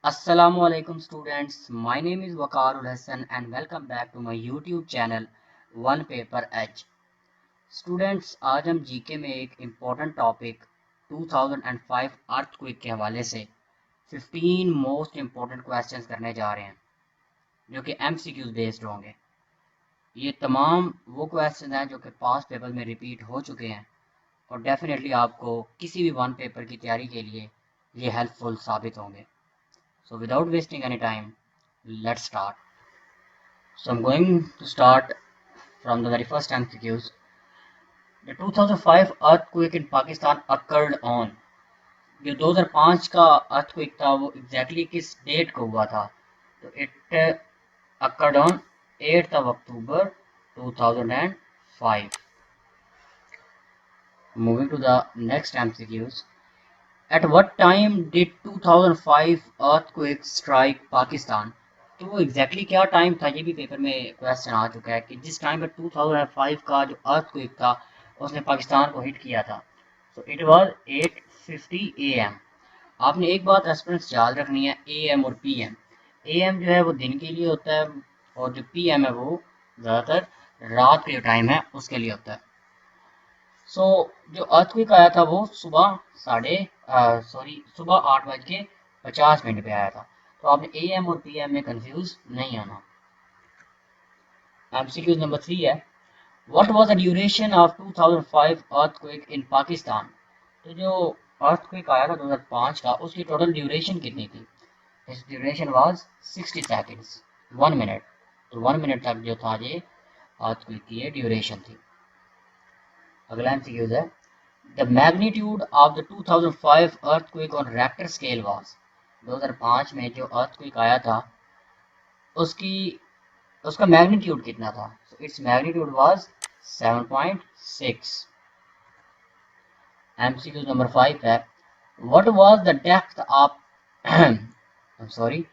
Assalamualaikum students, my name is Waqarul Hassan and welcome back to my YouTube channel one paper H. Students, आज हम GK में एक important topic 2005 earthquake के हवाले से 15 most important questions करने जा रहे हैं जो कि एमसीक्यूज बेस्ड होंगे। ये तमाम वो क्वेश्चन हैं जो कि पास्ट पेपर में रिपीट हो चुके हैं और डेफिनेटली आपको किसी भी वन पेपर की तैयारी के लिए ये हेल्पफुल साबित होंगे। So without wasting any time, let's start. So I'm going to start from the very first MCQs. The 2005 earthquake in Pakistan occurred on, जो 2005 का earthquake था वो exactly किस डेट को हुआ था? तो it occurred on 8th of October 2005. Moving to the next MCQs. At what time did 2005 earthquake strike Pakistan? तो वो एग्जैक्टली क्या टाइम था, ये भी पेपर में क्वेश्चन आ चुका है कि जिस टाइम पर 2005 का जो अर्थक्वेक था उसने पाकिस्तान को हिट किया था। So it was 8:50 AM। आपने एक बात रेफरेंस याद रखनी है, AM और PM। AM जो है वो दिन के लिए होता है और जो PM है वो ज़्यादातर रात के जो टाइम है उसके लिए होता है। सो जो अर्थक्वेक आया था वो सुबह 8:50 पे आया था। तो आपने AM और PM में कंफ्यूज नहीं होना। एमसीक्यू नंबर 3 है, what was the duration of 2005 earthquake इन पाकिस्तान? तो जो अर्थक्वेक आया था 2005 का उसकी टोटल ड्यूरेशन कितनी थी? इस ड्यूरेशन वाज 60 सेकंड्स, 1 मिनट। तो 1 मिनट तक जो था ये अर्थक्वेक की ड्यूरेशन थी। अगला एमसीक्यू है, the magnitude of the 2005 earthquake on Richter scale was? 2005 में जो अर्थक्वेक आया था उसकी उसका मैग्नीट्यूड कितना था? So its magnitude was 7.6। MCQ number 5 है, what was the depth of sorry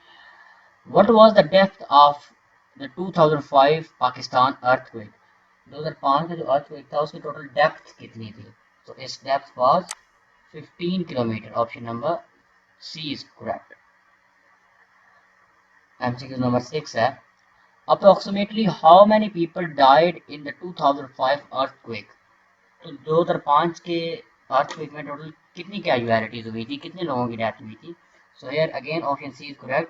what was the depth of the 2005 Pakistan earthquake? 2005 का जो अर्थक्वेक था उसकी टोटल डेप्थ कितनी थी? तो इस depth was 15 kilometre. Option number C is correct. MCQ number 6 है, approximately how many people died in the 2005 earthquake? तो 2005 के अर्थक्वेक में टोटल कितनी कैजुअलिटीज हुई थी, कितने लोगों की डेथ हुई थी? So here again option C is correct,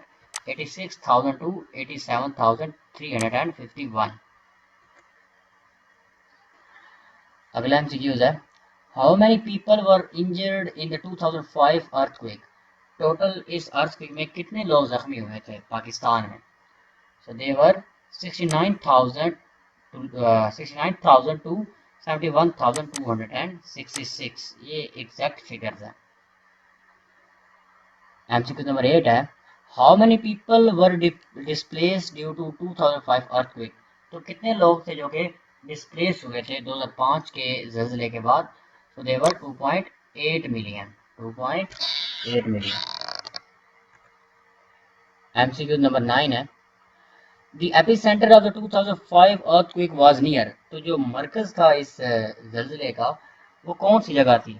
86,000 to 87,351। अगला एमसीक्यूज है, how many people were injured in the 2005 earthquake? Total इस अर्थक्वेक में कितने लोग जख्मी हुए थे पाकिस्तान में? सो दे वर 69,000 to 71,266। ये एग्जैक्ट फिगर्स हैं। एमसीक्यू नंबर 8 है, how many people were displaced due to 2005 earthquake? तो कितने लोग थे जो कि डिस्प्लेस हुए थे 2005 के ज़लज़ले के बाद? तो दे वर 2.8 मिलियन। 2.8 मिलियन। एमसीक्यू नंबर 9 है, The epicenter of the 2005 earthquake was near। तो जो मरकज था इस ज़लज़ले का वो कौन सी जगह थी?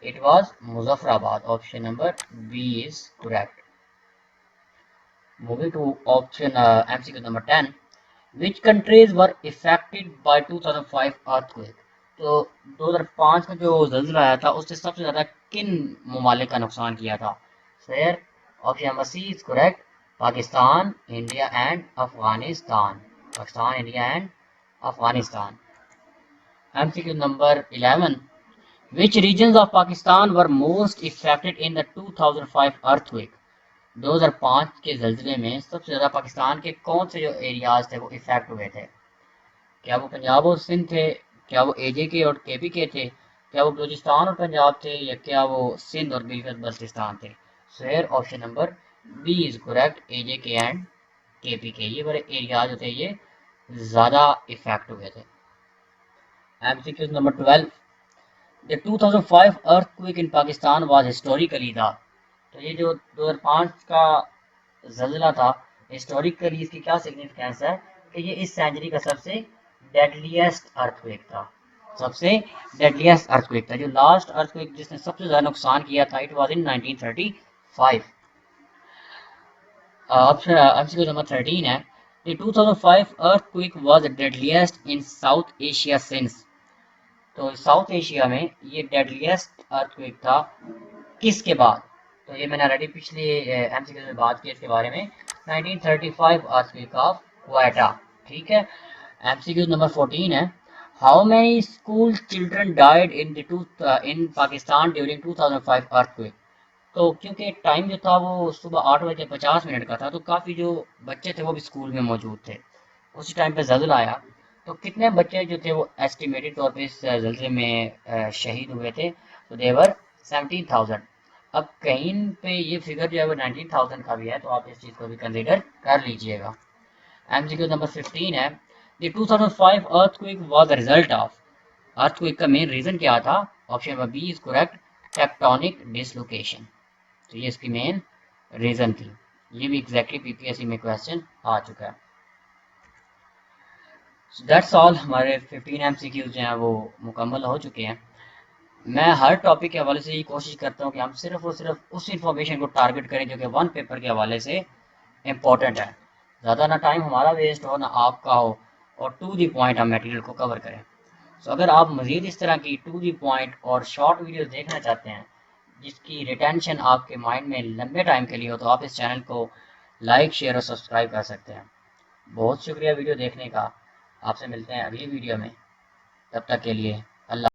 It was Muzaffarabad. Option number B is correct. Moving to option MCQ number 10, which countries were affected by 2005 earthquake? तो 2005 का जो ज़लज़ला आया था उससे सबसे ज़्यादा किन ममालिक का नुकसान किया था? Sir option number C is correct, Pakistan, India and Afghanistan. Pakistan, India and Afghanistan. MCQ number 11, which regions of Pakistan were most affected in the 2005 earthquake? 2005 के ज़लज़ले में सबसे ज़्यादा पाकिस्तान के कौन से जो एरियाज थे वो इफेक्ट हुए थे? क्या वो पंजाब और सिंध थे? क्या वो एजे के और केपी के थे? क्या वो बलूचिस्तान और पंजाब थे? या क्या वो सिंध और गिलगित बल्तिस्तान थे? Sir option number B is correct, AJ K and KP के। ये बड़े एरियाज जो थे ये ज़्यादा इफेक्ट हुए थे। MCQ number 12, the 2005 earthquake in Pakistan was historically the। तो ये जो 2005 का ज़लज़ला था हिस्टोरिकली इसकी क्या सिग्निफिकेंस है कि ये इस सेंचुरी का सबसे डेडलीस्ट अर्थक्वेक था। सबसे डेडलीस्ट अर्थक्वेक था। जो लास्ट अर्थक्वेक जिसने सबसे ज़्यादा नुकसान किया था it was in 1935। Option MCQ number 13 है, the 2005 earthquake was the deadliest in South Asia since। तो साउथ एशिया में ये डेडलीस्ट अर्थक्वेक था किसके बाद? तो ये मैंने ऑलरेडी पिछले एमसीक्यू में बात की इसके बारे में, 1935 अर्थक्वेक ऑफ क्वेटा। ठीक है। एमसीक्यू नंबर 14 है, how many school children died in Pakistan during 2005 earthquake. तो क्योंकि टाइम जो था वो सुबह 8 बजे 50 मिनट का था, तो काफ़ी जो बच्चे थे वो भी स्कूल में मौजूद थे। उसी टाइम पे जल्जला आया, तो कितने बच्चे जो थे वो एस्टिमेटेड तौर पे इस जल्जले में शहीद हुए थे? तो देवर 17,000। अब कहीं पे ये फिगर जो है वो 19,000 का भी है, तो आप इस चीज़ को भी कंसिडर कर लीजिएगा। एमसीक्यू नंबर 15 है, the 2005 earthquake was the result of। earthquake का मेन रीजन क्या था? Option number B is correct, tectonic dislocation. तो ये इसकी मेन रीजन थी। ये भी एग्जैक्टली पीपीएससी में क्वेश्चन आ चुका है। दैट्स ऑल, हमारे 15 एमसीक्यूज जो हैं वो मुकम्मल हो चुके हैं। मैं हर टॉपिक के हवाले से ये कोशिश करता हूँ कि हम सिर्फ और सिर्फ उस इंफॉर्मेशन को टारगेट करें जो कि वन पेपर के हवाले से इम्पोर्टेंट है। ज़्यादा ना टाइम हमारा वेस्ट हो ना आपका हो, और टू दी पॉइंट हम मटेरियल को कवर करें। सो अगर आप मज़ीद इस तरह की टू दी पॉइंट और शॉर्ट वीडियोस देखना चाहते हैं जिसकी रिटेंशन आपके माइंड में लंबे टाइम के लिए हो, तो आप इस चैनल को लाइक शेयर और सब्सक्राइब कर सकते हैं। बहुत शुक्रिया वीडियो देखने का। आपसे मिलते हैं अगली वीडियो में, तब तक के लिए अल्लाह।